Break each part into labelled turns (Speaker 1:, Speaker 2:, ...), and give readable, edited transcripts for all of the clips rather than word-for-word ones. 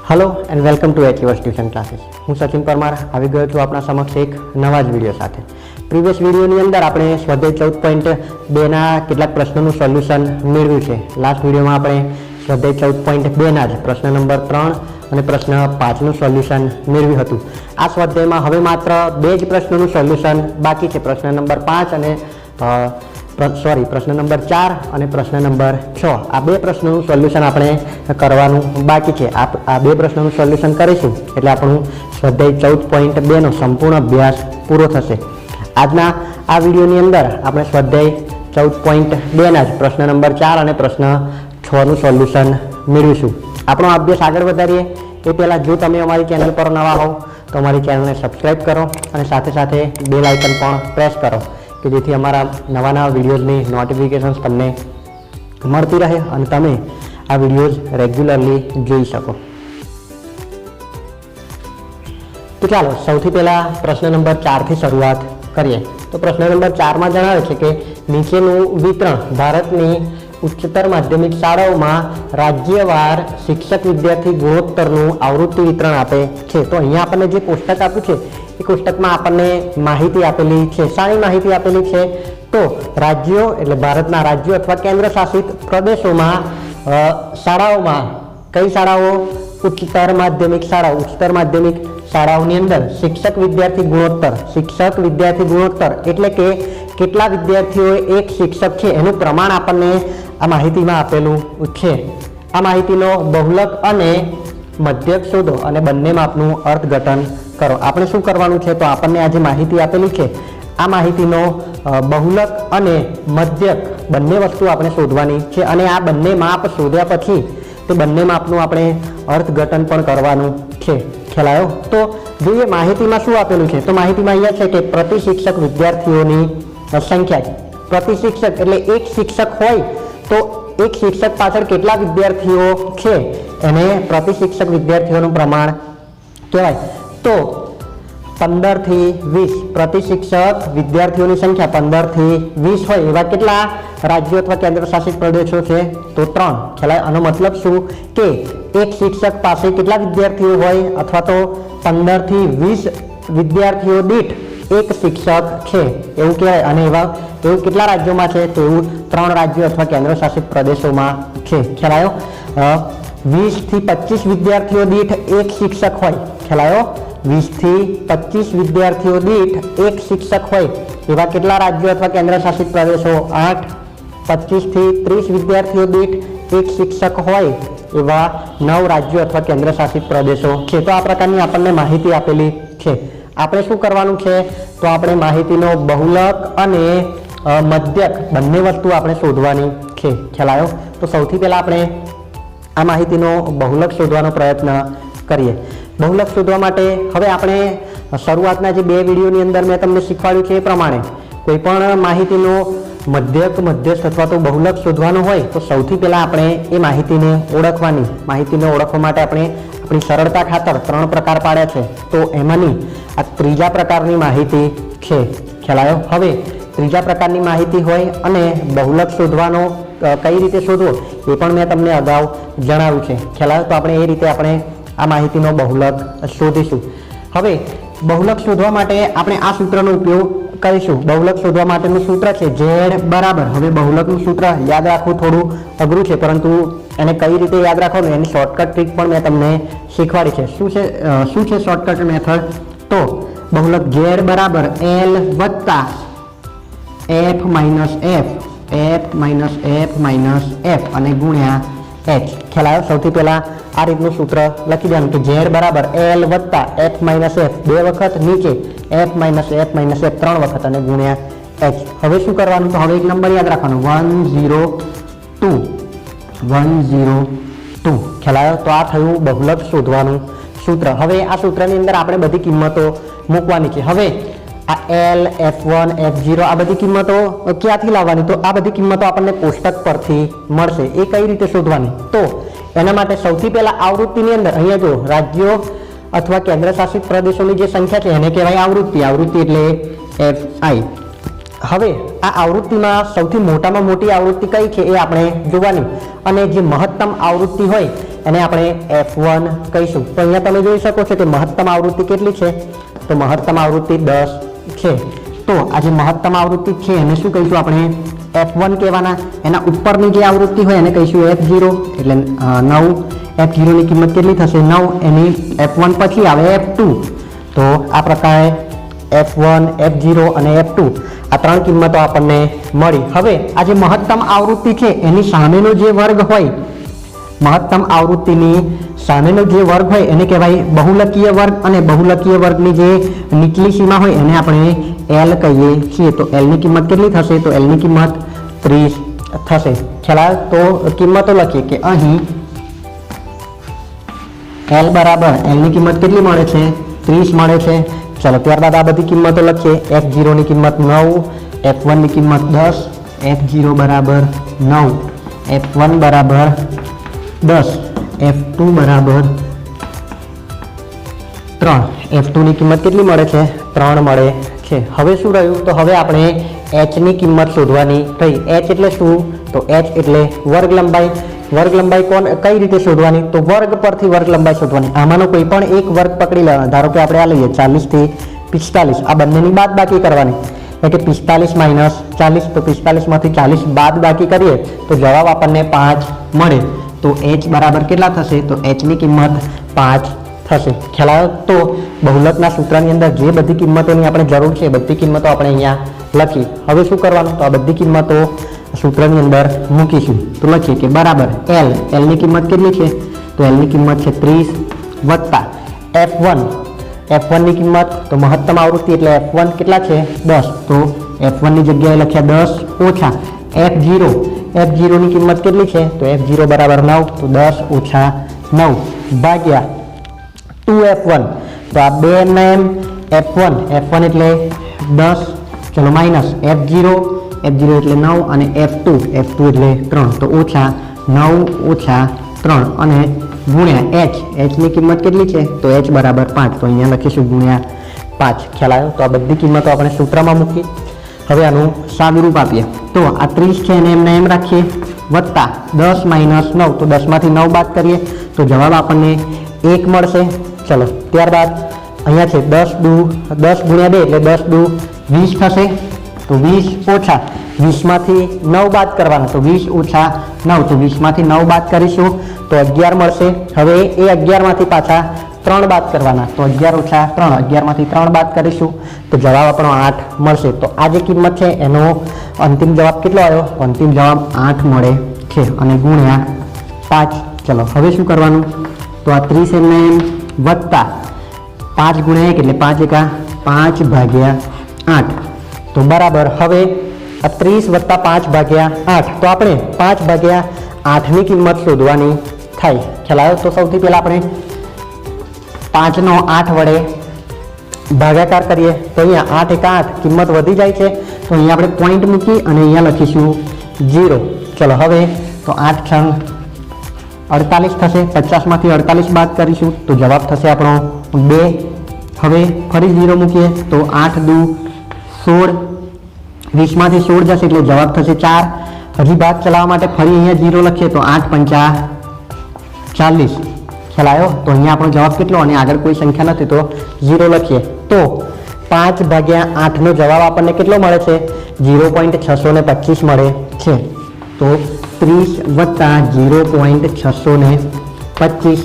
Speaker 1: Hello and welcome to achievers tuition classes. हूँ सचिन परमार આવી ગયો છું આપણા સમક્ષ એક નવા જ વિડીયો સાથે। પ્રીવિયસ વિડીયોની અંદર આપણે સ્વાધ્યાય 14.2ના કેટલાક પ્રશ્નોનું સોલ્યુશન મેળવ્યું છે। લાસ્ટ વિડીયોમાં આપણે સ્વાધ્યાય 14.2ના જ પ્રશ્ન નંબર 3 અને પ્રશ્ન 5નું સોલ્યુશન મેળવ્યું હતું। આ સ્વાધ્યાયમાં હવે માત્ર બે જ પ્રશ્નોનું સોલ્યુશન બાકી છે, પ્રશ્ન નંબર 5 અને प्रश्न नंबर 4 और प्रश्न नंबर 6 आ बे प्रश्नों सोल्यूशन आपणे करवानुं बाकी है। आ बे प्रश्नों सोल्यूशन करीशुं एटले आपणुं स्वाध्याय 14.2 नो संपूर्ण अभ्यास पूरो थशे। आजना आ विडियोनी अंदर आपणे स्वाध्याय 14.2 ना प्रश्न नंबर 4 और प्रश्न 6 नुं सोल्यूशन मेळवीशुं। आपणो अभ्यास आगळ वधारीए ए पहेला जो तमे अमारी चेनल पर नवा होव तो अमारी चेनलने सब्सक्राइब करो और साथे साथे बेल आइकन पण प्रेस करो कि जेथी अमारा नवा नवा विडियोज़नी नोटिफिकेशन्स तमने मळती रहे और तमे आ विडियोज़ रेग्युलरली जोई शको। तो चलो सौथी पहला प्रश्न नंबर 4 थी शुरुआत करिए। तो प्रश्न नंबर 4 में जणावे छे के नीचेनुं वितरण भारतनी उच्चतर माध्यमिक शाळाओमां राज्यवार शिक्षक विद्यार्थी गुणोत्तरनुं आवृत्ति वितरण आपे छे। तो अहींया आपणे जे कोष्टक आप्युं छे ए कोष्टकमां आपणे माहिती आपेली छे। शानी माहिती आपेली छे तो राज्यों एटले भारतना राज्यों अथवा केन्द्र शासित प्रदेशोमां शाळाओमां कई शाळाओ उच्चतर माध्यमिक शाळाओनी अंदर शिक्षक विद्यार्थी गुणोत्तर एटले के केटला विद्यार्थीओ एक शिक्षक छे एनुं प्रमाण आपणे आ माहितीमां आपेलुं छे। आ माहितीनो बहुलक अने मध्यक शोधो अने बंने मापनुं अर्थघटन करो। आपणे शुं करवानुं छे तो आपणे आ जे माहिती आपेली छे आ माहितीनो बहुलक अने मध्यक बंने वस्तु आपणे शोधवानी छे अने आ बंने माप शोध्या पछी ते बंने मापनुं आपणे अर्थघटन पण करवानुं छे। ख्याल आव्यो? तो जोईए माहितीमां शुं आपेलुं छे तो माहितीमां अहींया छे के प्रति शिक्षक विद्यार्थीओनी संख्या। प्रति शिक्षक एटले एक शिक्षक होय तो एक शिक्षक पाछळ केटला विद्यार्थीओ छे एने प्रति शिक्षक विद्यार्थीओनुं प्रमाण कहेवाय। तो 15 થી 20 प्रति शिक्षक विद्यार्थीओनी संख्या 15 થી 20 होय एवा केटला राज्यों अथवा केन्द्र शासित प्रदेशों छे तो 3। ख्याल आनो मतलब शुं के एक शिक्षक पासे केटला विद्यार्थीओ होय अथवा तो 15 થી 20 विद्यार्थीओ दीठ एक शिक्षक छे एवुं कहेवाय। अने एवा एवुं केटला राज्योमां छे तो एवुं 3 राज्यों अथवा केन्द्र शासित प्रदेशोमां छे। ख्याल आव्यो? 20 થી 25 विद्यार्थीओ दीठ एक शिक्षक होय। ख्याल आव्यो? 20 થી 25 विद्यार्थीओ दीठ एक शिक्षक होय एवा केटला राज्यों अथवा केन्द्र शासित प्रदेशों 8। 25 થી 30 विद्यार्थीओ दीठ एक शिक्षक होय एवा 9 राज्यों अथवा केन्द्र शासित प्रदेशों छे। तो आ प्रकारनी आपणे माहिती आपेली छे। आपणे शुं करवानुं छे तो आपणे माहितीनो बहुलक अने मध्यक बंने वस्तु आपणे शोधवानी छे। ख्याल आव्यो? तो सौथी पहेला आपणे आ माहितीनो बहुलक शोधवानो प्रयत्न करीए। बहुलक शोधवा माटे हवे आपणे शरूआतना जे बे विडियोनी अंदर मैं तमने शीखवाड्युं छे ए प्रमाणे कोईपण माहितीनो मध्यक मध्यस्थ अथवा तो बहुलक शोधवानो होय तो सौथी पहेला आपणे ए माहितीने ओळखवानी। माहितीने ओळखवा माटे आपणे अपनी सरळता खातर 3 प्रकार पाड्या छे तो एमांनी आ त्रीजा प्रकारनी माहिती छे। ख्याल आव्यो? हवे त्रीजा प्रकारनी माहिती होय अने बहुलक शोधवानो कई रीते शोधवो ए पण मैं तमने अगाऊ जणाव्युं छे। ख्याल आव्यो? तो आपणे ए रीते आपणे आ माहितीनो बहुलक शोधीशुं। हवे बहुलक शोधवा माटे आपणे आ सूत्रनो उपयोग करीशुं। बहुलक शोधवा माटेनुं सूत्र छे Z बराबर। हवे बहुलकनुं सूत्र याद राखવું થોડું અઘરું છે પરંતુ એને કઈ રીતે યાદ રાખવાનું એની શોર્ટકટ ટ્રીક પણ મેં તમને શીખવાડી છે। શું છે શોર્ટકટ મેથડ? તો बहुलक Z बराबर L વત્તા F માઈનસ F અને ગુણ્યા H। ખ્યાલ આવ્યો? સૌથી પહેલા આ રીતનું સૂત્ર લખી દેવાનું કે Z બરાબર L વત્તા F માઈનસ F 2 વખત નીચે F માઈનસ F 3 વખત અને ગુણ્યા H। હવે શું કરવાનું તો હવે એક નંબર યાદ રાખવાનો 102। ખ્યાલ આવ્યો? તો આ થયું बहुलक શોધવાનું सूत्र। हवे आ सूत्रनी अंदर आपणे बधी किंमतो मूकवानी छे। हवे आ L F1 F0 आ बधी किंमतो क्यांथी लाववानी तो आ बधी किंमतो आपणने कोष्टक परथी मळशे। ए कई रीते शोधवानी तो एना माटे सौथी पहेला आवृत्तिनी अंदर अहींया जो राज्यों अथवा केन्द्र शासित प्रदेशोनी जे संख्या छे एने कहेवाय आवृत्ति। आवृत्ति एटले FI। હવે આ આવૃત્તિમાં સૌથી મોટામાં મોટી આવૃત્તિ કઈ છે એ આપણે જોવાની, અને જે મહત્તમ આવૃત્તિ હોય એને આપણે F1 કહીશું. તો અહીંયા તમે જોઈ શકો છો કે મહત્તમ આવૃત્તિ કેટલી છે, તો મહત્તમ આવૃત્તિ 10 છે. તો આ જે મહત્તમ આવૃત્તિ છે એને શું કહીશું આપણે F1 કહેવાના. એના ઉપરની જે આવૃત્તિ હોય એને કહીશું F0, એટલે 9. F0 ની કિંમત કેટલી થશે 9, એની F1 પછી આવે F2. તો આ પ્રકારે F1, F0 અને F2 આ ત્રણ કિંમતો આપણને મળી. હવે આ જે મહત્તમ આવૃત્તિ છે એની સામેનો જે વર્ગ હોય, મહત્તમ આવૃત્તિની સામેનો જે વર્ગ હોય એને કહેવાય બહુલકીય વર્ગ, અને બહુલકીય વર્ગની જે નીચલી સીમા હોય એને આપણે L કહીએ છીએ. તો L ની કિંમત કેટલી થશે, તો L ની કિંમત 30 થશે. ખ્યાલ? તો કિંમતો લખીએ કે અહીં L બરાબર L ની કિંમત કેટલી મળે છે, 30 મળે છે. ચલો ત્યારબાદ આ બધી કિંમતો લખીએ. F0 ની કિંમત 9, F1 ની કિંમત 10, F0 બરાબર 9, F1 બરાબર 10, F2 બરાબર 3. F2 ની કિંમત કેટલી મળે છે, 3 મળે છે. હવે શું રહ્યું, તો હવે આપણે h ની કિંમત શોધવાની થઈ. h એટલે શું, તો h એટલે વર્ગ લંબાઈ. વર્ગ લંબાઈ કઈ રીતે શોધવાની, તો વર્ગ પરથી વર્ગ લંબાઈ શોધવાની. આમાંનો કોઈ પણ એક વર્ગ પકડી લેવાનો. ધારો કે આપણે આ લઈએ 40 થી 45, આ બંનેની બાદબાકી કરવાની, એટલે કે 45 - 40. તો 45 માંથી 40 બાદબાકી કરીએ તો જવાબ આપણને 5 મળે. તો h બરાબર કેટલા થશે, તો h ની કિંમત 5 થશે. ખ્યાલ આવ્યો? તો બહુલકના સૂત્રની અંદર જે બધી કિંમતોની આપણે જરૂર છે બધી કિંમતો આપણે અહીંયા લખી. હવે શું કરવાનું, તો આ બધી કિંમતો સૂત્રની અંદર મૂકીશું. તો લખીએ કે બરાબર L ની કિંમત કેટલી છે, તો L ની કિંમત છે 30 વત્તા F1 ની કિંમત, તો મહત્તમ આવૃત્તિ એટલે F1 કેટલા છે 10. તો F1 ની જગ્યાએ લખ્યા 10 ઓછા F0 ની કિંમત કેટલી છે, તો F0 બરાબર 9. તો 10 ઓછા 9 ભાગ્યા 2F1. તો આ બે એમ F1 એટલે 10, ચલો માઇનસ F0 એટલે 9 અને F2 એટલે 3. તો ઓછા 9 ઓછા 3 અને ગુણ્યા h ની કિંમત કેટલી છે, તો h બરાબર 5. તો અહીંયા લખીશું ગુણ્યા 5. ખ્યાલ આવ્યો? તો આ બધી કિંમતો આપણે સૂત્રમાં મૂકી. હવે આનું સાદુરૂપ આપીએ. તો આ 30 છે એને એમને એમ રાખીએ, વત્તા 10 - 9. તો 10 માંથી 9 બાદ કરીએ તો જવાબ આપણને 1 મળશે. ચલો ત્યારબાદ અહીંયા છે 10 ગુણ્યા 2 એટલે 10 દુ 20 થશે. તો 20 ઓછા 20 માંથી 9 બાદ કરવાના, તો 20 ઓછા 9. તો 20 માંથી 9 બાદ કરીશું તો 11 મળશે. હવે એ 11 માંથી પાછા 3 બાદ કરવાના, તો 11 ઓછા 3, 11 માંથી 3 બાદ કરીશું તો જવાબ આપણો 8 મળશે. તો આ જે કિંમત છે એનો અંતિમ જવાબ કેટલો આવ્યો, અંતિમ જવાબ 8 મળે છે અને ગુણ્યા 5. ચલો હવે શું કરવાનું, તો આ 30 એમને વત્તા 5 ગુણ્યા 1 એટલે 5 એકા 5 ભાગ્યા 8. તો બરાબર હવે આ 30 વત્તા 5 ભાગ્યા 8. તો આપણે 5 ભાગ્યા 8 ની કિંમત શોધવાની થાય. ખ્યાલ આવ્યો? તો સૌથી પહેલા આપણે 5 નો 8 વડે ભાગાકાર કરીએ તો અહીંયા 8 એકા 8 કિંમત વધી જાય છે. તો અહીંયા આપણે પોઈન્ટ મૂકી અને અહીંયા લખીશું 0. ચલો હવે તો 8 છંગ 48 થશે. 50 માંથી 48 બાદ કરીશું તો જવાબ થશે આપણો 2. હવે ફરી 0 મૂકીએ તો 8 દુ 16, 20 માંથી 16 જશે એટલે જવાબ થશે 4. હજી ભાગ ચલાવવા માટે ફરી અહીંયા 0 લખીએ તો 8 પંચા 40. ખ્યાલ આવ્યો? તો અહીંયા આપણો જવાબ કેટલો, અને આગળ કોઈ સંખ્યા નથી તો 0 લખીએ. તો 5 ભાગ્યા 8 નો જવાબ આપણને કેટલો મળે છે, 0.625 મળે છે. તો 30 વત્તા 0.625.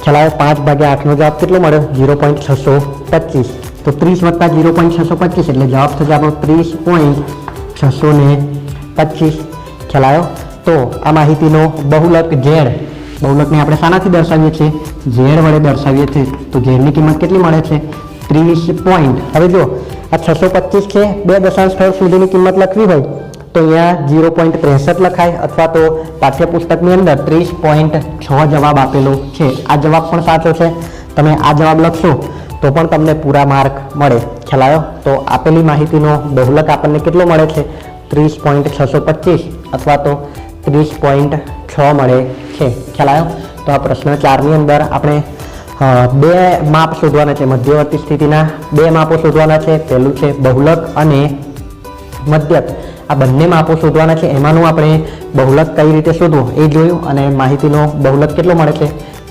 Speaker 1: ખ્યાલ આવ્યો? 5 ભાગ્યા 8 નો જવાબ કેટલો મળ્યો, 0.625. તો 30 વત્તા 0.625 એટલે જવાબ થશે આપણો 30.625. ખ્યાલ આવ્યો? તો આ માહિતીનો બહુલક ઝેડ, બહુલકને આપણે શાનાથી દર્શાવીએ છીએ, ઝેડ વડે દર્શાવીએ છીએ. તો ઝેડની કિંમત કેટલી મળે છે, 30 પોઈન્ટ. હવે જો આ 625 છે, 2 દશાંશ સ્થળ સુધીની કિંમત લખવી હોય તો અહીંયા 0.63 લખાય, અથવા તો પાઠ્યપુસ્તકની અંદર 30.6 જવાબ આપેલો છે. આ જવાબ પણ સાચો છે. તમે આ જવાબ લખશો તો પણ તમને પૂરા માર્ક મળે. ખ્યાલ આવ્યો? તો આપેલી માહિતીનો બહુલક આપણને કેટલો મળે છે, 30.625 અથવા તો 30.6 મળે છે. ખ્યાલ આવ્યો? તો આ પ્રશ્ન 4 ની અંદર આપણે 2 માપ શોધવાના છે, મધ્યવર્તી સ્થિતિના 2 માપો શોધવાના છે. પહેલું છે બહુલક અને મધ્યક આ બંને માપો શોધવાના છે. એમાંનું આપણે બહુલક કઈ રીતે શોધવું એ જોયું અને માહિતીનો બહુલક કેટલો મળે છે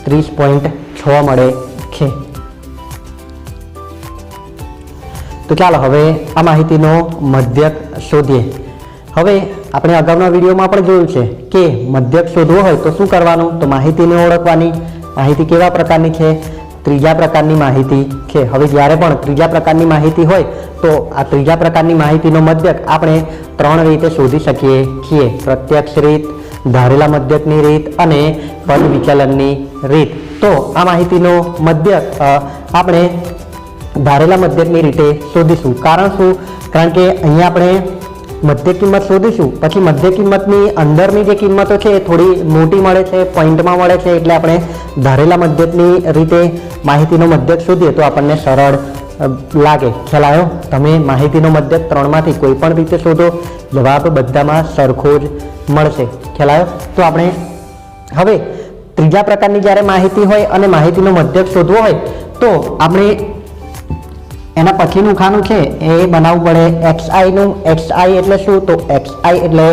Speaker 1: 30.6 મળે છે. તો ચાલો હવે આ માહિતીનો મધ્યક શોધીએ. હવે આપણે અગાઉના વિડીયોમાં પણ જોયું છે કે મધ્યક શોધવો હોય તો શું કરવાનું, તો માહિતીને ઓળખવાની. માહિતી કેવા પ્રકારની છે, ત્રીજા પ્રકારની માહિતી છે. હવે જ્યારે પણ ત્રીજા પ્રકારની માહિતી હોય તો આ ત્રીજા પ્રકારની માહિતીનો મધ્યક આપણે 3 રીતે શોધી શકીએ છીએ: પ્રત્યક્ષ રીત, ધારેલા મધ્યકની રીત અને પદ વિચલનની રીત. તો આ માહિતીનો મધ્યક આપણે ધારેલા મધ્યકની રીતે શોધીશું. કારણ શું? કારણ કે અહીંયા આપણે મધ્ય કિંમત શોધીશું, પછી મધ્ય કિંમતની અંદરની જે કિંમતો છે એ થોડી મોટી મળે છે, પોઈન્ટમાં મળે છે. એટલે આપણે ધારેલા મધ્યકની રીતે માહિતીનો મધ્યક શોધીએ તો આપણને સરળ લાગે. ખ્યાલ આવ્યો? તમે માહિતીનો મધ્યક 3માંથી કોઈ પણ રીતે શોધો, જવાબ બધામાં સરખો જ મળશે. ખ્યાલ આવ્યો? તો આપણે હવે ત્રીજા પ્રકારની જ્યારે માહિતી હોય અને માહિતીનો મધ્યક શોધવો હોય તો આપણે એના પછીનું ખાનું છે એ બનાવવું પડે xi નું. xi એટલે શું? તો xi એટલે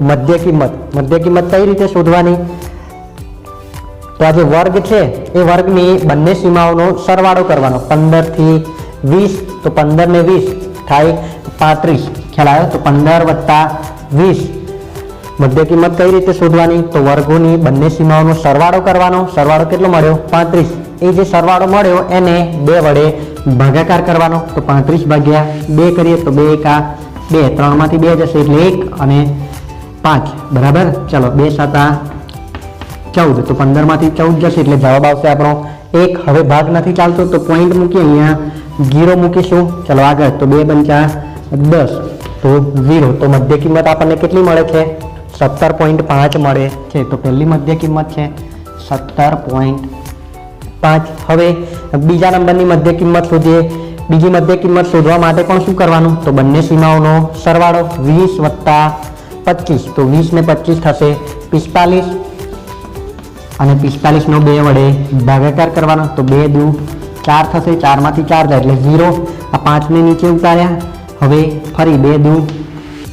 Speaker 1: મધ્ય કિંમત. મધ્ય કિંમત કઈ રીતે શોધવાની? તો આ જે વર્ગ છે એ વર્ગની બંને સીમાઓનો સરવાળો કરવાનો. 15 થી 20, તો 15 ને 20 થાય 35. ખ્યાલ આવ્યો? તો 15 વત્તા 20. મધ્ય કિંમત કઈ રીતે શોધવાની? તો વર્ગોની બંને સીમાઓનો સરવાળો કરવાનો. સરવાળો કેટલો મળ્યો? 35. એ જે સરવાળો મળ્યો એને 2 વડે ભાગાકાર કરવાનો. તો 35 ભાગ્યા 2 કરીએ તો 2 એકા 2, 3 માંથી 2 જશે એટલે 1 અને 5. બરાબર? ચલો 2 7 14, તો 15 માંથી 14 જશે એટલે જવાબ આવશે આપણો 1. હવે ભાગ નથી ચાલતો તો પોઈન્ટ મૂકીએ, અહીંયા 0 મૂકીશું. ચલો આગળ, તો 2 પંચા 10, તો 0. તો મધ્ય કિંમત આપણને કેટલી મળે છે? 17.5 મળે છે. તો પહેલી મધ્ય કિંમત છે 17.5. હવે બીજા નંબરની મધ્ય કિંમત શોધીએ. બીજી મધ્ય કિંમત શોધવા માટે પણ શું કરવાનું? તો બંને સીમાઓનો સરવાળો 20 વત્તા 25, તો 20 ને 25 થશે 45 અને 45 નો 2 વડે ભાગાકાર કરવાનો. તો 2 દુ 4 થશે, 4 માંથી 4 જાય એટલે 0. આ 5 ને નીચે ઉતાર્યા. હવે ફરી 2 દુ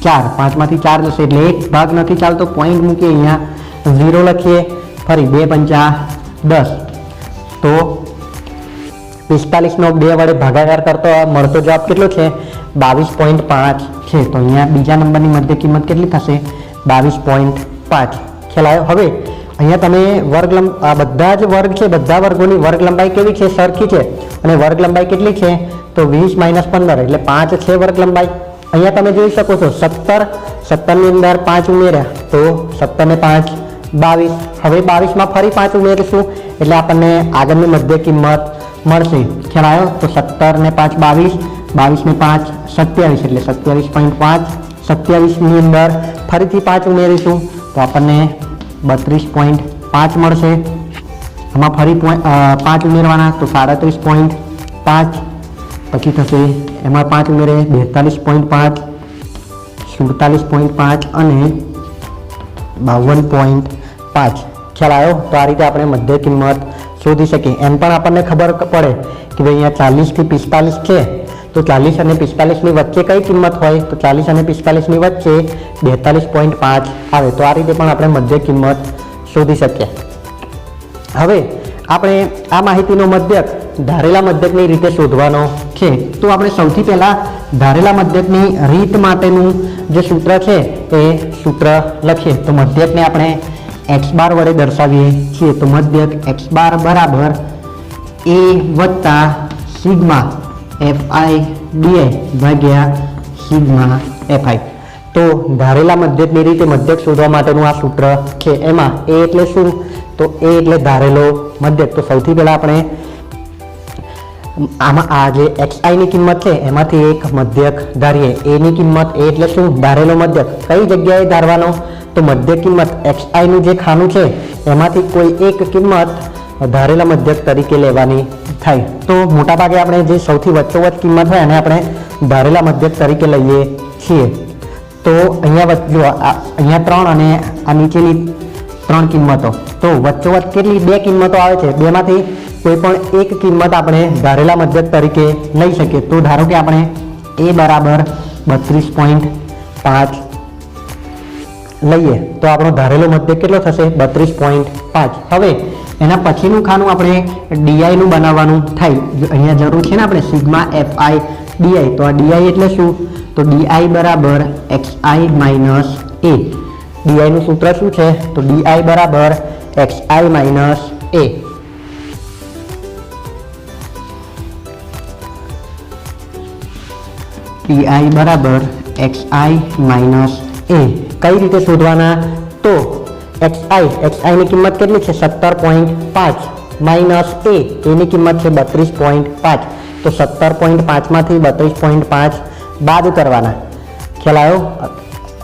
Speaker 1: 4, 5 માંથી 4 જશે એટલે 1. ભાગ નથી ચાલતો, પોઈન્ટ મૂકીએ, અહીંયા 0 લખીએ. ફરી 2 પંચા 10, તો 45 નો 2 વડે ભાગાકાર કરતો મળતો જવાબ કેટલો છે? 22.5 છે. તો અહીંયા બીજા નંબરની મધ્ય કિંમત કેટલી થશે? 22.5. ખ્યાલ આવ્યો? હવે અહીંયા તમે બધા જ વર્ગ છે, બધા વર્ગોની વર્ગ લંબાઈ કેવી છે? સરખી છે. અને વર્ગ લંબાઈ કેટલી છે? તો 20 - 15 એટલે 5 છે વર્ગ લંબાઈ. અહીંયા તમે જોઈ શકો છો 17 ની અંદર 5 ઉમેર્યા તો 17 ને 5 22. હવે 22 માં ફરી 5 ઉમેરીશું એટલે આપણને આગળની મધ્ય કિંમત મળશે. ખ્યાલ આવ્યો? તો 17 ને 5 22, 22 ને 5 27 એટલે 27.5. 27 ની અંદર ફરીથી 5 ઉમેરીશું તો આપણને 32.5 મળશે. આમાં ફરી 5 ઉમેરવાના તો 37.5. પછી થશે એમાં 5 ઉમેરે 42.5, 47.5 અને 52.5. ખ્યાલ આવ્યો? તો આ રીતે આપણે મધ્ય કિંમત શોધી શકીએ. એમ પણ આપણને ખબર પડે કે ભાઈ અહીંયા 40 થી 45 છે, તો 40 અને 45 ની વચ્ચે કઈ કિંમત હોય? તો 40 અને 45 ની વચ્ચે 42.5 આવે. તો આ રીતે પણ આપણે મધ્ય કિંમત શોધી શકીએ. હવે આપણે આ માહિતીનો મધ્યક ધારેલા મધ્યકની રીતે શોધવાનો છે. તો આપણે સૌથી પહેલા ધારેલા મધ્યકની રીત માટેનું જે સૂત્ર છે એ સૂત્ર લખીએ. તો મધ્યકને આપણે x બાર વડે દર્શાવીએ છીએ. તો મધ્યક x બાર બરાબર a વત્તા સિગ્મા fi di ભાગ્યા સિગ્મા fi. તો ધારેલા મધ્યકની રીતે મધ્યક શોધવા માટેનું આ સૂત્ર છે. એમાં a એટલે શું? તો a એટલે ધારેલો મધ્યક. તો સૌથી પહેલા આપણે આમાં આ જે xi ની કિંમત છે એમાંથી એક મધ્યક ધારીએ. a ની કિંમત, a એટલે શું? ધારેલો મધ્યક. કઈ જગ્યાએ ધારવાનો? તો મધ્ય કિંમત xi નું જે ખાનું છે એમાંથી કોઈ એક કિંમત ધારેલા મધ્યક તરીકે લેવાની થાય. તો મોટાભાગે આપણે જે સૌથી વચ્ચોવચ્ચ કિંમત હોય એને આપણે ધારેલા મધ્યક તરીકે લઈએ છીએ. તો અહીંયા જો અહીંયા 3 અને આ નીચેની 3 કિંમતો. તો વચ્ચોવચ્ચ કેટલી? 2 કિંમતો આવે છે. બેમાંથી કોઈ પણ એક કિંમત આપણે ધારેલા મધ્યક તરીકે લઈ શકીએ. તો ધારો કે આપણે a બરાબર 32.5 5 લઈએ તો આપણો ધારેલો મધ્યક કેટલો થશે 32.5. હવે એના પછીનું ખાનું આપણે ડીઆઈ નું બનાવવાનું થાય. અહીંયા જરૂર છે ને આપણે સિગ્મા એફઆઈ ડીઆઈ. તો આ ડીઆઈ એટલે શું? તો ડીઆઈ બરાબર એક્સઆઈ માઇનસ એ. ડીઆઈ નું સૂત્ર શું છે? તો ડીઆઈ બરાબર એક્સઆઈ માઇનસ એ. ડીઆઈ બરાબર એક્સઆઈ માઇનસ એ. કઈ રીતે શોધવાના? તો એક્સઆઈ ની કિંમત કેટલી છે? 17.5 માઇનસ એ. એની કિંમત છે 32.5. તો 17.5 માંથી 32.5 બાદ કરવાના. ખ્યાલ આવ્યો?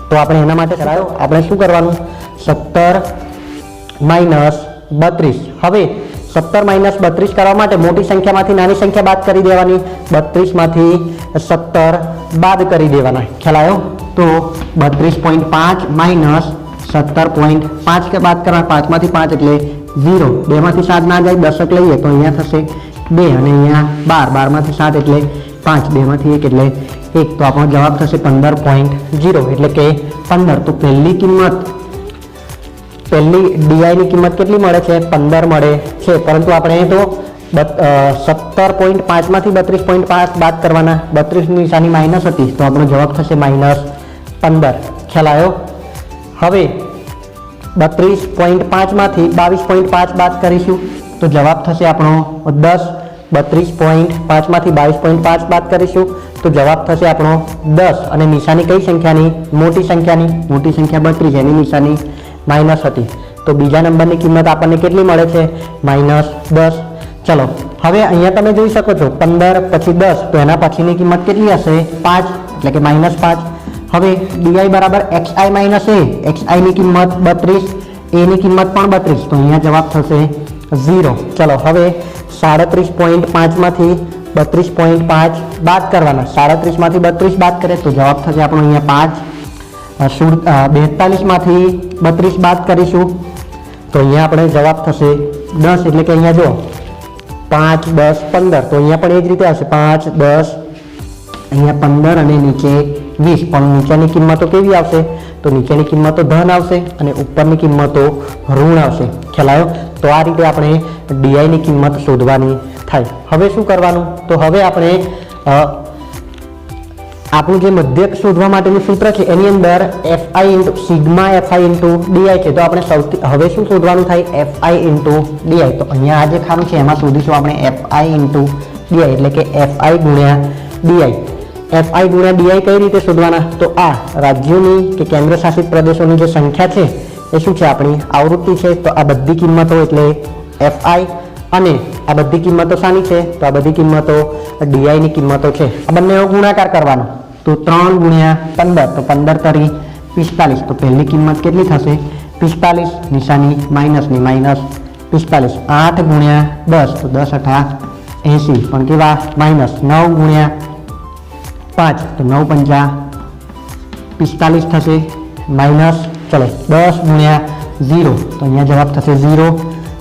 Speaker 1: તો આપણે એના માટે આપણે શું કરવાનું? 17 માઇનસ 32. હવે 17 માઇનસ 32 કરવા માટે મોટી સંખ્યામાંથી નાની સંખ્યા બાદ કરી દેવાની. 32 માંથી 17 બાદ કરી દેવાના. ખ્યાલ આવ્યો? તો 32.5 માઇનસ 17.5 કે બાદ કરવા. 5 માંથી 5 એટલે 0. 2 માંથી 7 ના જાય, 10 લઈએ તો અહીંયા થશે 2 અને અહીંયા 12. 12 માંથી 7 એટલે 5. 2 માંથી 1 એટલે 1. તો આપણો જવાબ થશે 15.0 એટલે કે 15. તો પહેલી ડીઆઈ ની કિંમત કેટલી મળે છે? 15 મળે છે. પરંતુ આપણે તો 17.5 માંથી 32.5 બાદ કરવાના. 32 ની નિશાની માઇનસ હતી તો આપણો જવાબ થશે -15. ખ્યાલ આવ્યો? હવે 32.5 માંથી 22.5 બાદ કરીશું તો જવાબ થશે આપણો 10. 32.5 માંથી 22.5 બાદ કરીશું તો જવાબ થશે આપણો 10. અને નિશાની કઈ સંખ્યાની? મોટી સંખ્યાની. મોટી સંખ્યા 32, એની નિશાની માઇનસ હતી. તો બીજા નંબરની કિંમત આપણને કેટલી મળે છે? -10. ચલો હવે અહીંયા તમે જોઈ શકો છો 15 પછી 10 તો એના પછીની કિંમત કેટલી હશે? 5 એટલે કે -5. હવે ડીઆઈ બરાબર એક્સઆઈ માઇનસ એ. એક્સઆઈ ની કિંમત 32, એ ની કિંમત પણ 32. તો અહીંયા જવાબ થશે 0. ચલો હવે 37.5 માંથી 32.5 બાદ કરવાના. 37 માંથી 32 બાદ કરે તો જવાબ થશે આપણો અહીંયા 5. 42 માંથી 32 બાદ કરીશું તો અહીંયા આપણે જવાબ થશે 10. એટલે કે અહીંયા જો 5, 10, 15. તો અહીંયા પણ એ જ રીતે આવશે 5, 10, અહીંયા 15 અને નીચે 20. પણ નીચેની કિંમતો કેવી આવશે? તો નીચેની કિંમતો ધન આવશે અને ઉપરની કિંમતો ઋણ આવશે. ખ્યાલ આવ્યો? તો આ રીતે આપણે ડીઆઈ ની કિંમત શોધવાની થાય. હવે શું કરવાનું? તો હવે આપણે આપણું જે મધ્યક શોધવા માટેનું સૂત્ર છે એની અંદર FI into sigma FI into DI છે. તો આપણે હવે શું શોધવાનું થાય? FI into DI. તો અહીંયા આ જે ખાનું છે એમાં શોધીશું આપણે એફઆઈ ઇન્ટુ ડીઆઈ એટલે કે એફઆઈ ગુણ્યા ડીઆઈ. એફઆઈ ગુણ્યા ડીઆઈ કઈ રીતે શોધવાના? તો આ રાજ્યોની કે કેન્દ્ર શાસિત પ્રદેશોની જે સંખ્યા છે એ શું છે? આપણી આવૃત્તિ છે. તો આ બધી કિંમતો એટલે એફઆઈ અને આ બધી કિંમતો શાની છે? તો આ બધી કિંમતો ડીઆઈ ની કિંમતો છે. આ બંનેનો ગુણાકાર કરવાનો. તો 3 ગુણ્યા 15 તો 15 તરી 45. તો પહેલી કિંમત કેટલી થશે? 45. નિશાની માઇનસની -45. 8 ગુણ્યા 10 તો 10 × 80 પણ કેવા? માઇનસ. 9 ગુણ્યા 5 તો 9 × 5 45 થશે માઇનસ. ચલો 10 ગુણ્યા 0 તો અહીંયા જવાબ થશે 0.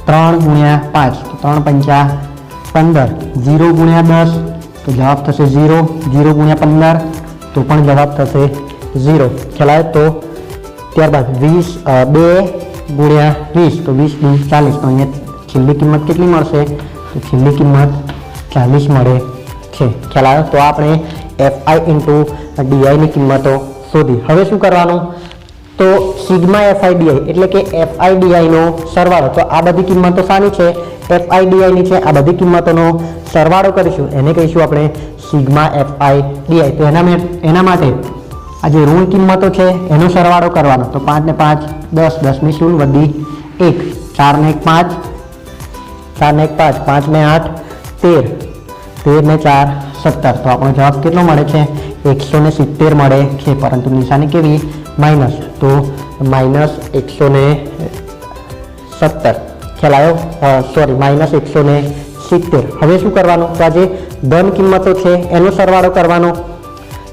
Speaker 1: 3 ગુણ્યા 5 તો 3 × 5 15. 0 ગુણ્યા 10 તો જવાબ થશે 0. 0 ગુણ્યા 15 તો પણ જવાબ થશે 0. ખ્યાલ આવે? તો ત્યારબાદ 2 ગુણ્યા 20 તો 20 × 40. તો અહીંયા છેલ્લી કિંમત કેટલી મળશે? તો છેલ્લી કિંમત 40 મળે છે. ખ્યાલ આવે? તો આપણે એફઆઈ ઇન્ટુ ડીઆઈની કિંમતો શોધી. હવે શું કરવાનું? તો સિગ્મા એફઆઈ ડીઆઈ એટલે કે એફઆઈ ડીઆઈનો સરવાળો. તો આ બધી કિંમતો શાની છે? એફઆઈ ડીઆઈની છે. આ બધી કિંમતોનો સરવાળો કરીશું એને કહીશું આપણે સિગ્મા એફઆઈ ડીઆઈ. તો એના માટે આ જે ઋણ કિંમતો છે એનો સરવાળો કરવાનો. તો 5 ને 5 10, 10 ની શૂન્ય વધી 1, 4 ને 1 5, 4 ને 1 5, 5 ને 8 13, 13 ને 4 17. તો આપણો જવાબ કેટલો મળે છે? 170 મળે છે. પરંતુ નિશાની કેવી? માઇનસ. તો -170. ખ્યાલ આવ્યો? સોરી -170. હવે શું કરવાનું? તો આ જે ધન કિંમતો છે એનો સરવાળો કરવાનો.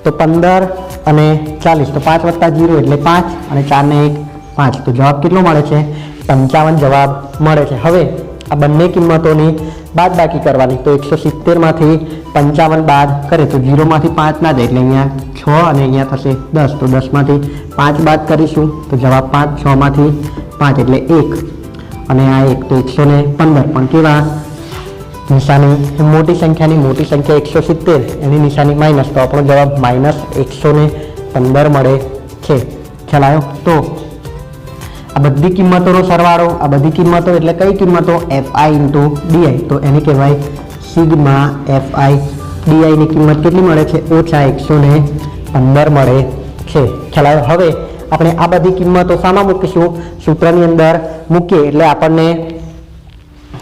Speaker 1: તો 15 અને 40 તો 5 + 0 એટલે 5 અને 4 ને 1 5. તો જવાબ કેટલો મળે છે? 55 જવાબ મળે છે. હવે આ બંને કિંમતોની બાદબાકી કરવાની. તો 170માંથી 55 બાદ કરે તો 0માંથી 5 ના જાય એટલે અહીંયા 6 અને અહીંયા થશે 10. તો 10માંથી 5 બાદ કરીશું તો જવાબ 5. 6માંથી 5 એટલે 1 અને આ 1 તો 115. પણ કેવા નિશાની મોટી સંખ્યા 170 એની નિશાની માઇનસ, તો આપણો જવાબ -115 મળે છે. ખ્યાલ આવ્યો? તો આ બધી કિંમતોનો સરવાળો, આ બધી કિંમતો એટલે કઈ કિંમતો? fi × di. તો એને કહેવાય સિગ્મા fi di ની કિંમત કેટલી મળે છે? -115 મળે છે. ખ્યાલ આવ્યો? હવે આપણે આ બધી કિંમતો શામાં મૂકીશું? સૂત્રની અંદર મૂકીએ એટલે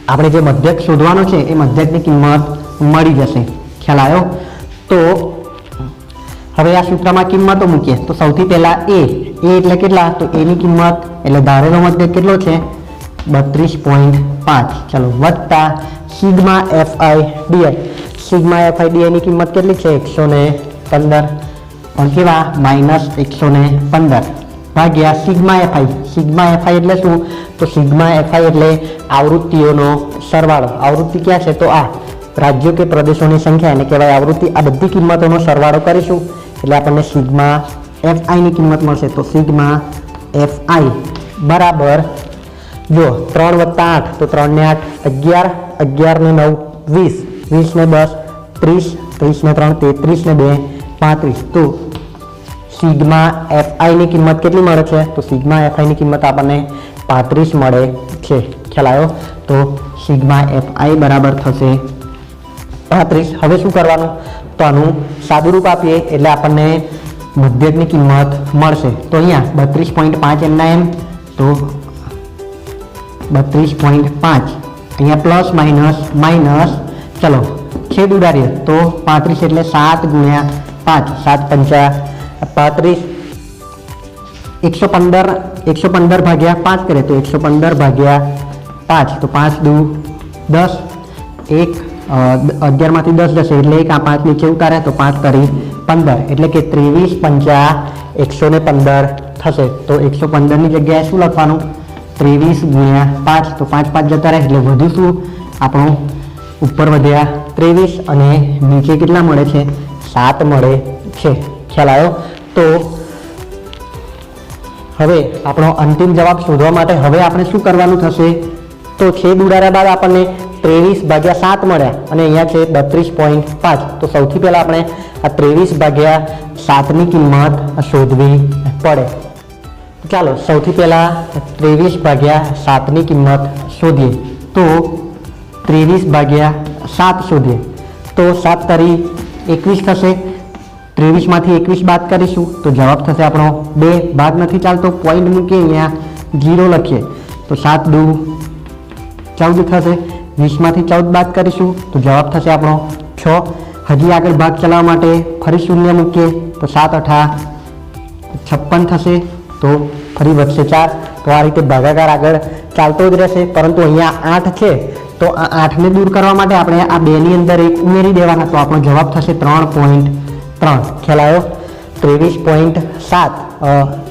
Speaker 1: આપણે જે મધ્યક શોધવાનો છે એ મધ્યકની કિંમત મળી જશે. ખ્યાલ આવ્યો? તો હવે આ સૂત્રમાં કિંમતો મૂકીએ તો સૌથી પહેલા એ એટલે કેટલા? તો એની કિંમત એટલે ધારેલો મધ્યક કેટલો છે? 32.5. ચલો વત્તા sigma fi di. Sigma fi di ની કિંમત કેટલી છે? 115. પણ કેવા? -115 ભાગ્યા સિગ્મા fi એટલે શું? તો સિગ્મા fi એટલે આવૃત્તિઓનો સરવાળો. આવૃત્તિ ક્યાં છે? તો આ રાજ્યો કે પ્રદેશોની સંખ્યા એને કહેવાય આવૃત્તિ. આ બધી કિંમતોનો સરવાળો કરીશું એટલે આપણને સિગ્મા fi ની કિંમત મળશે. તો સિગ્મા fi બરાબર જો 3 + 8 તો 3 ને 8 11 ને 9 20 20 ને 10 30 30 ને 3 33 ને 2 35. તો સિગ્મા fi ની કિંમત કેટલી મળે છે? તો સિગ્મા fi ની કિંમત આપણને 35 મળે છે. ખ્યાલ આવ્યો? તો સિગ્મા fi બરાબર થશે 35. હવે શું કરવાનું? તો આનું સાદુરૂપ આપીએ એટલે આપણને મધ્યકની કિંમત મળશે. તો અહીંયા 32.5 એમના એમ, તો 32.5 અહીંયા પ્લસ માઇનસ ચલો છેદ ઉડાડીએ તો 35 એટલે 7 × 5 7 × 5 35 115 ભાગ્યા 5 કરે તો 115 ભાગ્યા 5 તો 5 દુ 10 1 11માંથી 10 જશે એટલે 1 આ 5 નીચે ઉતારે તો 5 કરી 15 એટલે કે 23 × 115 થશે. તો 115 ની જગ્યાએ શું લખવાનું? 23 × 5 તો 5 5 જતા રહે એટલે વધુ શું આપણું ઉપર વધ્યા 23 અને નીચે કેટલા મળે છે? 7 મળે છે. ખ્યાલ આવ્યો? તો હવે આપણો અંતિમ જવાબ શોધવા માટે હવે આપણે શું કરવાનું થશે? તો છેદ ઉડાડ્યા બાદ આપણને 23/7 મળ્યા અને અહીંયા છે 32.5. તો સૌથી પહેલા આપણે આ 23/7 ની કિંમત શોધવી પડે. ચાલો સૌથી પહેલા 23/7 ની કિંમત શોધીએ. તો 23/7 શોધીએ તો 7 તારી 21 થશે. 23માંથી 21 બાદ કરીશું તો જવાબ થશે આપણો 2. ભાગ નથી ચાલતો, પોઈન્ટ મૂકીએ અહીંયા 0 લખીએ તો 7 દુ 14 થશે. 20માંથી 14 બાદ કરીશું તો જવાબ થશે આપણો 6. હજી આગળ ભાગ ચલાવવા માટે ફરી શૂન્ય મૂકીએ તો 7 × 8 56 થશે. તો ફરી વધશે 4. તો આ રીતે ભાગાકાર આગળ ચાલતો જ રહેશે. પરંતુ અહીંયા 8 છે તો આ 8ને દૂર કરવા માટે આપણે આ 2ની અંદર 1 ઉમેરી દેવાના. તો આપણો જવાબ થશે 3.3. ખ્યાલ આવ્યો? 23.7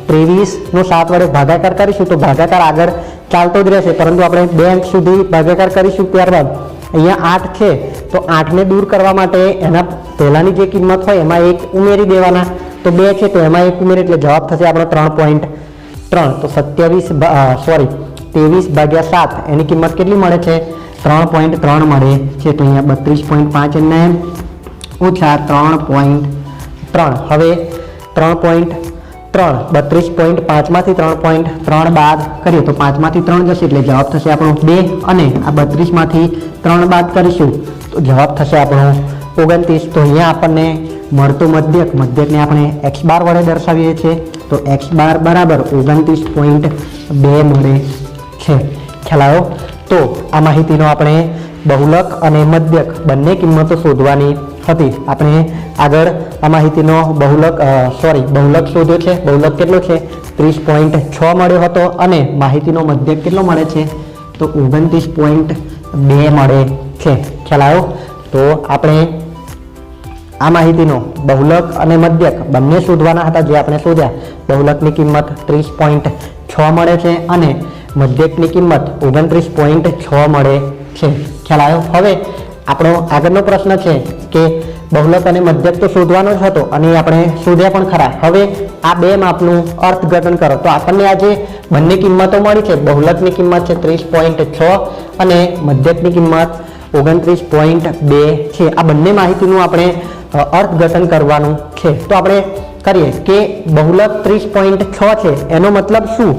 Speaker 1: 23 નો 7 વડે ભાગાકાર કરીશું તો ભાગાકાર આગળ ચાલતો જ રહેશે. પરંતુ આપણે 2 અંક સુધી ભાગાકાર કરીશું ત્યારબાદ અહીંયા 8 છે તો 8ને દૂર કરવા માટે એના પહેલાની જે કિંમત હોય એમાં 1 ઉમેરી દેવાના. તો 2 છે તો એમાં 1 ઉમેરી એટલે જવાબ થશે આપણો 3.3. તો 23/7 એની કિંમત કેટલી મળે છે? 3.3 મળે છે. તો અહીંયા 32.5 એમના એમ ઓછા 3.3. હવે 3.3 32.5માંથી 3.3 બાદ કરીએ તો 5માંથી 3 જશે એટલે જવાબ થશે આપણો 2. અને આ 32માંથી 3 બાદ કરીશું તો જવાબ થશે આપણો 29. તો અહીંયા આપણને મળતો મધ્યકને આપણે x બાર વડે દર્શાવીએ છીએ. તો x બાર બરાબર 29.2 મળે છે. ખ્યાલ આવ્યો? તો આ માહિતીનો આપણે બહુલક અને મધ્યક બંને કિંમતો શોધવાની હતી. આપણે આગળ આ માહિતીનો બહુલક શોધ્યો છે. બહુલક કેટલો છે? 30.6 મળ્યો હતો અને માહિતીનો મધ્યક કેટલો મળે છે? તો 29.2 મળે છે. ખ્યાલ આવ્યો? તો આપણે આ માહિતીનો બહુલક અને મધ્યક બંને શોધવાના હતા જે આપણે શોધ્યા. બહુલકની કિંમત 30.6 મળે છે અને મધ્યકની કિંમત 29.6 મળે છે. ખ્યાલ આવ્યો? હવે આપણો આગળનો પ્રશ્ન છે કે બહુલક અને મધ્યક તો શોધવાનો જ હતો અને આપણે શોધ્યા પણ ખરા. હવે આ બે માપનું અર્થઘટન કરો તો આપણને આજે બંને કિંમતો મળી છે. બહુલકની કિંમત છે 30.6 અને મધ્યકની કિંમત 29.2 છે. આ બંને માહિતીનું આપણે અર્થઘટન કરવાનું છે. તો આપણે કરીએ કે બહુલક 30.6 છે એનો મતલબ શું?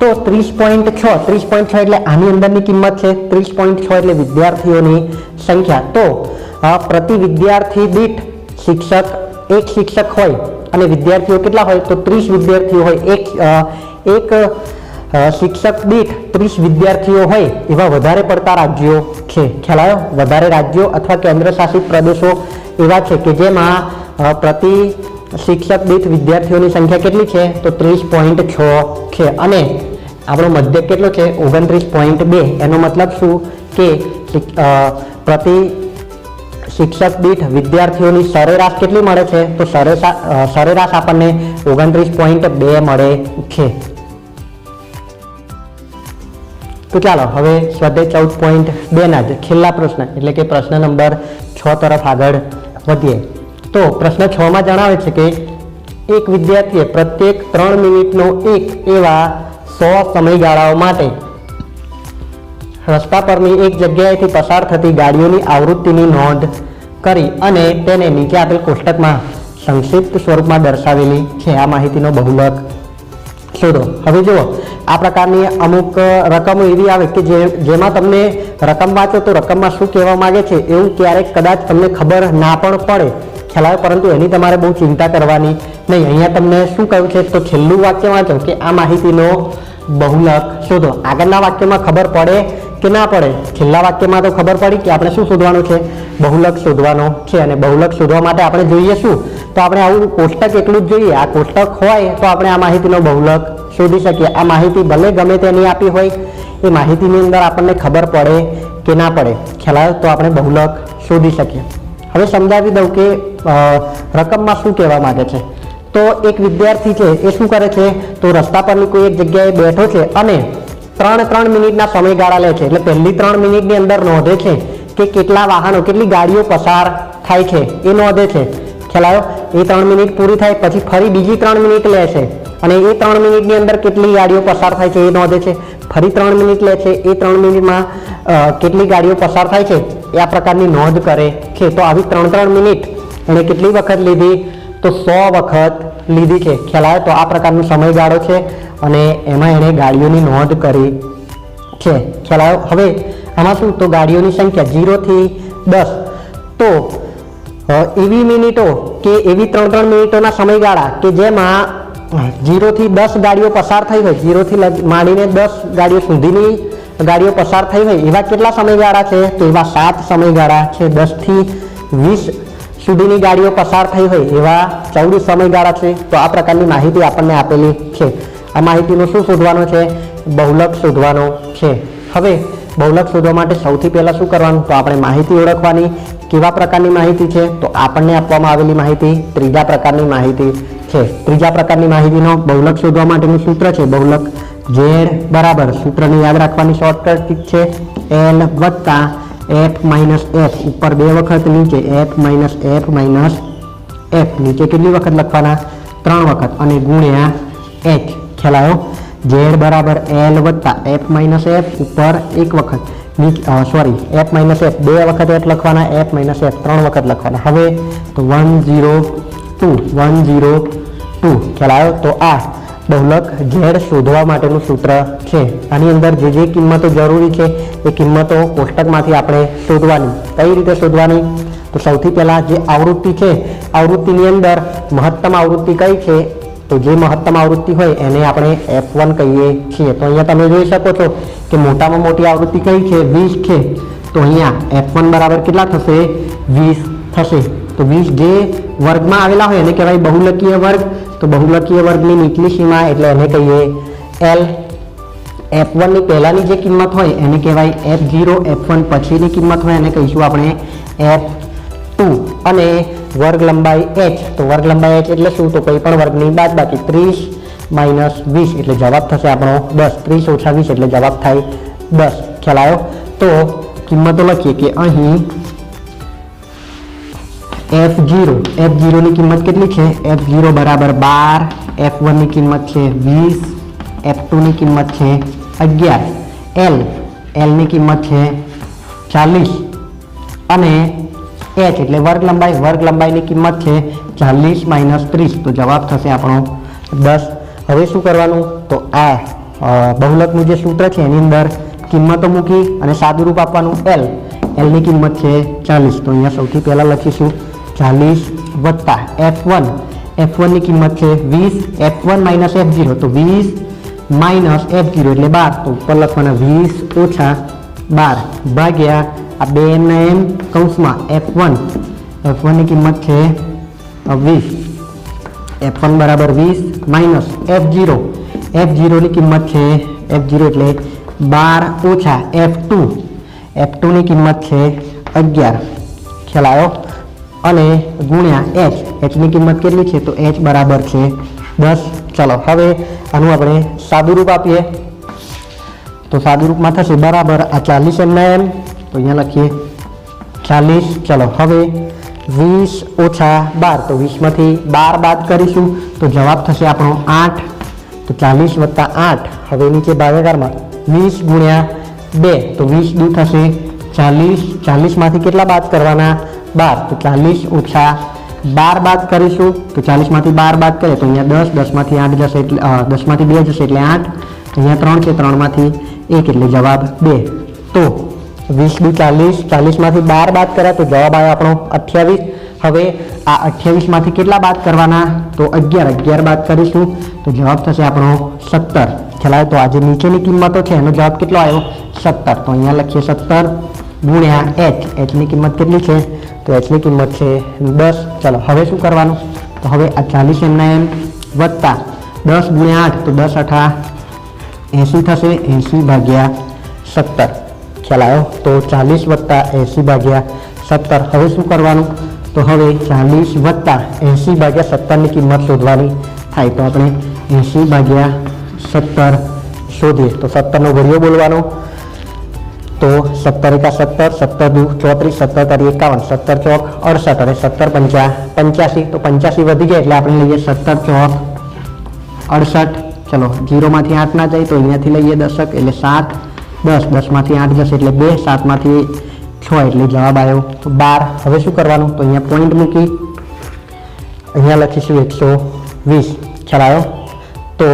Speaker 1: તો 30.6 એટલે આની અંદરની કિંમત છે. 30.6 એટલે વિદ્યાર્થીઓની સંખ્યા. તો પ્રતિ વિદ્યાર્થી દીઠ એક શિક્ષક હોય અને વિદ્યાર્થીઓ કેટલા હોય? તો 30 વિદ્યાર્થીઓ હોય. એક શિક્ષક દીઠ 30 વિદ્યાર્થીઓ હોય એવા વધારે પડતા રાજ્યો છે. ખ્યાલ આવ્યો? વધારે રાજ્યો અથવા કેન્દ્ર શાસિત પ્રદેશો એવા છે કે જેમાં પ્રતિ શિક્ષક દીઠ વિદ્યાર્થીઓની સંખ્યા કેટલી છે? તો 30.6 છે. અને આપણો મધ્યક કેટલો છે? 29.2. એનો મતલબ શું કે પ્રતિ શિક્ષક દીઠ વિદ્યાર્થીઓની સરેરાશ કેટલી મળે છે? તો સરેરાશ આપણને 29.2 મળે છે. તો ચાલો હવે સ્વાધ્યાય 14.2 ના જ છેલ્લા પ્રશ્ન એટલે કે પ્રશ્ન નંબર 6 તરફ આગળ વધીએ. તો પ્રશ્ન 6 માં જણાવે છે કે એક વિદ્યાર્થીએ પ્રત્યેક 3 મિનિટનો એક એવા 100 સમયગાળાઓ માટે રસ્તા પરની એક જગ્યાએથી પસાર થતી ગાડીઓની આવૃત્તિની નોંધ કરી અને તેને નીચે આપેલ કોષ્ટકમાં સંક્ષિપ્ત સ્વરૂપમાં દર્શાવેલી છે. આ માહિતીનો બહુલક શોધો. હવે જુઓ, આ પ્રકારની અમુક રકમો એવી આવે કે જેમાં તમને રકમ વાંચો તો રકમમાં શું કહેવા માંગે છે એવું ક્યારેક કદાચ તમને ખબર ના પણ પડે. ખ્યાલ આવે? પરંતુ એની તમારે બહુ ચિંતા કરવાની નહીં. અહીંયા તમને શું કહ્યું છે? તો છેલ્લું વાક્ય વાંચો કે આ માહિતીનો બહુલક શોધો. આગળના વાક્યમાં ખબર પડે કે ના પડે? છેલ્લા વાક્યમાં તો ખબર પડી કે આપણે શું શોધવાનું છે? બહુલક શોધવાનો છે. અને બહુલક શોધવા માટે આપણે જોઈએ શું? તો આપણે આવું કોષ્ટક એકલું જ જોઈએ. આ કોષ્ટક હોય તો આપણે આ માહિતીનો બહુલક શોધી શકીએ. આ માહિતી ભલે ગમે તેની આપી હોય, એ માહિતીની અંદર આપણને ખબર પડે કે ના પડે, ખ્યાલ આવે તો આપણે બહુલક શોધી શકીએ. હવે સમજાવી દઉં કે રકમમાં શું કહેવા માંગે છે. તો એક વિદ્યાર્થી છે એ શું કરે છે? તો રસ્તા પરની કોઈ એક જગ્યાએ બેઠો છે અને 3 મિનિટના સમયગાળા લે છે. એટલે પહેલી 3 મિનિટની અંદર નોંધે છે કે કેટલા વાહનો, કેટલી ગાડીઓ પસાર થાય છે એ નોંધે છે. ખ્યાલ આવ્યો? એ 3 મિનિટ પૂરી થાય પછી ફરી બીજી 3 મિનિટ લે છે અને એ 3 મિનિટની અંદર કેટલી ગાડીઓ પસાર થાય છે એ નોંધે છે. ફરી 3 મિનિટ લે છે, એ 3 મિનિટમાં કેટલી ગાડીઓ પસાર થાય છે એ આ પ્રકારની નોંધ કરે છે. તો આવી 3 મિનિટ એણે કેટલી વખત લીધી? તો 100 વખત લીધી છે. ખ્યાલ આવે? તો આ પ્રકારનો સમયગાળો છે અને એમાં એણે ગાડીઓની નોંધ કરી છે. ખ્યાલ આવ્યો? હવે આમાં શું? તો ગાડીઓની સંખ્યા 0 થી 10. તો એવી મિનિટો કે એવી 3 મિનિટોના સમયગાળા કે જેમાં 0 થી 10 ગાડીઓ પસાર થઈ હોય, 0 થી માંડીને 10 ગાડીઓ સુધીની ગાડીઓ પસાર થઈ હોય એવા કેટલા સમયગાળા છે? તો એવા 7 સમયગાળા છે. 10 થી 20 સુધીની ગાડીઓ પસાર થઈ હોય એવા 14 સમયગાળા છે. તો આ પ્રકારની માહિતી આપણને આપેલી છે. આ માહિતીનું શું શોધવાનું છે? બહુલક શોધવાનો છે. હવે બહુલક શોધવા માટે સૌથી પહેલાં શું કરવાનું? તો આપણે માહિતી ઓળખવાની. કેવા પ્રકારની માહિતી છે? તો આપણને આપવામાં આવેલી માહિતી ત્રીજા પ્રકારની માહિતી છે. ત્રીજા પ્રકારની માહિતીનો બહુલક શોધવા માટેનું સૂત્ર છે બહુલક Z બરાબર, સૂત્રને યાદ રાખવાની શોર્ટકટ છે L વત્તા F માઇનસ F, ઉપર 2 વખત, નીચે F minus F minus F. નીચે કેટલી વખત લખવાના? 3 વખત અને ગુણ્યા H. ખ્યાલ આવ્યો? Z બરાબર L વત્તા F માઇનસ F, ઉપર 1 વખત, F માઇનસ F 2 વખત F લખવાના, F માઇનસ F 3 વખત લખવાના. હવે તો 102. ખ્યાલ આવ્યો? તો આ બહુલક Z શોધવા માટેનું સૂત્ર છે. આની અંદર જે કિંમતો જરૂરી છે એ કિંમતો કોષ્ટકમાંથી આપણે શોધવાની. કઈ રીતે શોધવાની? તો સૌથી પહેલાં જે આવૃત્તિ છે, આવૃત્તિની અંદર મહત્તમ આવૃત્તિ કઈ છે? તો જે મહત્તમ આવૃત્તિ હોય એને આપણે F1 કહીએ છીએ. તો અહીંયા તમે જોઈ શકો છો કે મોટામાં મોટી આવૃત્તિ કઈ છે? 20 છે. તો અહીંયા F1 બરાબર કેટલા થશે? 20 થશે. તો 20 જે વર્ગમાં આવેલા હોય એને કહેવાય બહુલકીય વર્ગ. તો બહુલકીય વર્ગની નીચલી સીમા એટલે એને કહીએ L. F1 ની પહેલાની જે કિંમત હોય એને કહેવાય F0. F1 પછીની કિંમત હોય એને કહીશું આપણે F2. અને વર્ગ લંબાઈ H. તો વર્ગ લંબાઈ H એટલે શું? તો કોઈ પણ વર્ગની બાદબાકી. 30 માઇનસ 20 એટલે જવાબ થશે આપણો 10. 30 ઓછા 20 એટલે જવાબ થાય 10. ખ્યાલ આવ્યો? તો કિંમતો લખીએ કે અહીં F0 ની કિંમત કેટલી છે? F0 બરાબર 12, F1 ની કિંમત છે 20, F2 ની કિંમત છે 11, L ની કિંમત છે 40 અને h એટલે વર્ગ લંબાઈની કિંમત છે 40 માઇનસ 30 તો જવાબ થશે આપણો 10. હવે શું કરવાનું? તો આ બહુલકનું જે સૂત્ર છે એની અંદર કિંમતો મૂકી અને સાદું રૂપ આપવાનું. L ની કિંમત છે 40 તો અહીંયા સૌથી પહેલાં લખીશું 40 વત્તા F1 ની કિંમત છે 20, F1 માઇનસ F0 તો 20 માઇનસ F0 એટલે 12 તો ઉપર લખવાના 20 ઓછા 12 ભાગ્યા આ 2 m કૌંસમાં F1 ની કિંમત છે 20, F1 બરાબર 20 માઇનસ F0 ની કિંમત છે F0 એટલે 12 ઓછા F2 ની કિંમત છે 11. ખ્યાલ આવ્યો? અને ગુણ્યા h ની કિંમત કેટલી છે? તો h બરાબર છે 10. ચલો હવે આનું આપણે સાદું રૂપ આપીએ તો સાદું રૂપમાં થશે બરાબર આ 40 mm તો અહીંયા લખીએ 40. ચલો હવે 20 ઓછા 12 તો 20 માંથી 12 બાદ કરીશું તો જવાબ થશે આપણો 8. તો 40 વત્તા 8 હવે નીચે ભાગાકારમાં 20 ગુણ્યા 2 તો 20 દૂર થશે 40 માંથી કેટલા બાદ કરવાના? 12 તો 40 ઓછા 12 બાદ કરીશું તો 40 માંથી 12 બાદ કરીએ તો અહીંયા 10 માંથી 8 જશે એટલે 10 માંથી 2 જશે એટલે 8. અહીંયા 3 છે 3 માંથી 1 એટલે જવાબ 2. તો 20 દૂ 40 માંથી 12 બાદ કર્યા તો જવાબ આવ્યો આપણો 28. હવે આ 28 માંથી કેટલા બાદ કરવાના? તો 11 બાદ કરીશું તો જવાબ થશે આપણો 17. ખ્યાલ તો આજે નીચેની કિંમતો છે એનો જવાબ કેટલો આવ્યો? 17. તો અહીંયા લખીએ 17 ગુણ્યા h ની કિંમત કેટલી છે? તો h ની કિંમત છે 10. ચલો હવે શું કરવાનું? તો હવે આ 40 mm વત્તા 10 ગુણ્યા 8 તો 10 8 80 થશે 80 ભાગ્યા 17. ખ્યાલ આવ્યો? તો 40 વત્તા 80 ભાગ્યા 17. હવે શું કરવાનું? તો હવે 40 વત્તા 80 ભાગ્યા 17 ની કિંમત શોધવાની થાય તો આપણે 80 ભાગ્યા 17 શોધીએ તો 17 નો ઘડિયો બોલવાનો તો 17 એકા 17, 17 દુ 34, 17 તારી 51, 17 ચોક 68 અને 17 પંચા 85 તો 85 વધી ગયા એટલે આપણે લઈએ 17 ચોક 68. ચલો 0 માંથી 8 ના જાય તો અહીંયાથી લઈએ દશક એટલે 7, 10 માંથી 8 જશે એટલે 2, 7 માંથી 6 એટલે જવાબ આવ્યો 12. હવે શું કરવાનું? તો અહીંયા પોઈન્ટ મૂકી અહીંયા લખીશું 120. ખ્યાલ આવ્યો? તો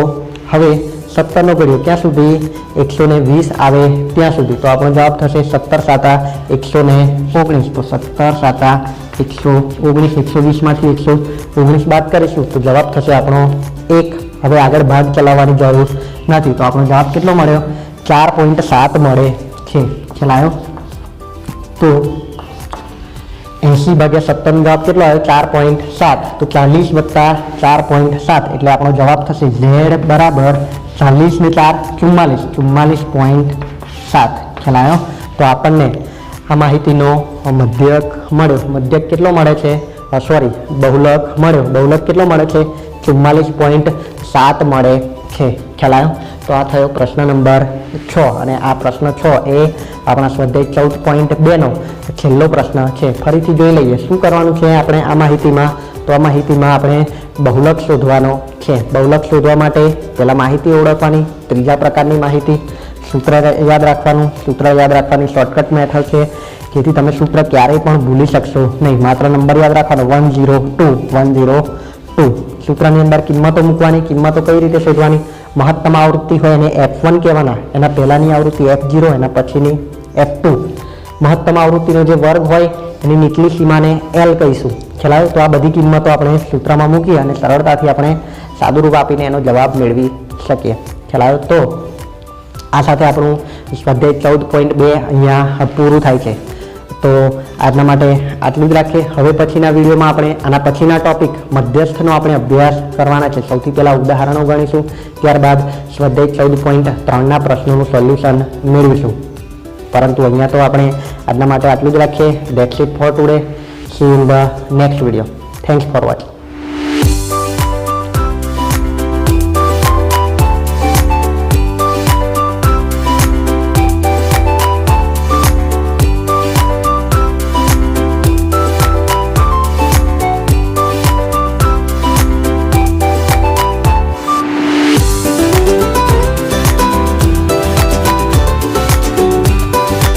Speaker 1: હવે 17 નો ઘડિયો ક્યાં સુધી? 120 આવે ત્યાં સુધી તો આપણો જવાબ થશે 17 સાતા 119 તો 17 સાતા 119 120 માંથી 119 બાદ કરીશું તો જવાબ થશે આપણો 1. હવે આગળ ભાગ ચલાવવાની જરૂર નથી તો આપણો જવાબ કેટલો મળ્યો? 4.7 મળે છે. ખ્યાલ આવ્યો? તો 80 ભાગ્યા 17 નો જવાબ કેટલો આવ્યો? 4.7. તો 40 વત્તા 4.7 એટલે આપણો જવાબ થશે z બરાબર 40 ને 4 44.7. ખ્યાલ આવ્યો? તો આપણને આ માહિતીનો મધ્યક મળ્યો. મધ્યક કેટલો મળે છે? બહુલક મળ્યો. બહુલક કેટલો મળે છે? 44.7 મળે છે. ખ્યાલ આવ્યો? તો આ થયો પ્રશ્ન નંબર 6 અને આ પ્રશ્ન 6 એ આપણા સ્વાધ્યાય 14.2 નો છેલ્લો પ્રશ્ન છે. ફરીથી જોઈ લઈએ શું કરવાનું છે આપણે આ માહિતીમાં. તો આ માહિતીમાં આપણે બહુલક શોધવાનો છે. બહુલક શોધવા માટે પહેલા માહિતી ઓળખવાની, ત્રીજા પ્રકારની માહિતી, સૂત્ર યાદ રાખવાનું. સૂત્ર યાદ રાખવાની શોર્ટકટ મેથડ છે જેથી તમે સૂત્ર ક્યારેય પણ ભૂલી શકશો નહીં. માત્ર નંબર યાદ રાખવાનો 102. સૂત્રની અંદર કિંમતો મૂકવાની. કિંમતો કઈ રીતે શોધવાની? મહત્તમ આવૃત્તિ હોય એને F1 કહેવાના, એના પહેલાની આવૃત્તિ F0, એના પછીની F2. મહત્તમ આવૃત્તિનો જે વર્ગ હોય એની નીચલી સીમાને L કહીશું. ખ્યાલ આવ્યો? તો આ બધી કિંમતો આપણે સૂત્રમાં મૂકી અને સરળતાથી આપણે સાદું રૂપ આપીને એનો જવાબ મેળવી શકીએ. ખ્યાલ આવ્યો? તો આ સાથે આપણું સ્વાધ્યાય 14.2 અહીંયા પૂરું થાય છે. તો આજના માટે આટલું જ રાખીએ. હવે પછીના વિડીયોમાં આપણે આના પછીના ટોપિક મધ્યસ્થનો આપણે અભ્યાસ કરવાના છે. સૌથી પહેલાં ઉદાહરણો ગણીશું, ત્યારબાદ સ્વાધ્યાય 14.3ના પ્રશ્નોનું સોલ્યુશન મેળવીશું. પરંતુ અહીંયા તો આપણે આજના માટે આટલું જ રાખીએ. That's it four today. C you in the next video. Thanks for watching.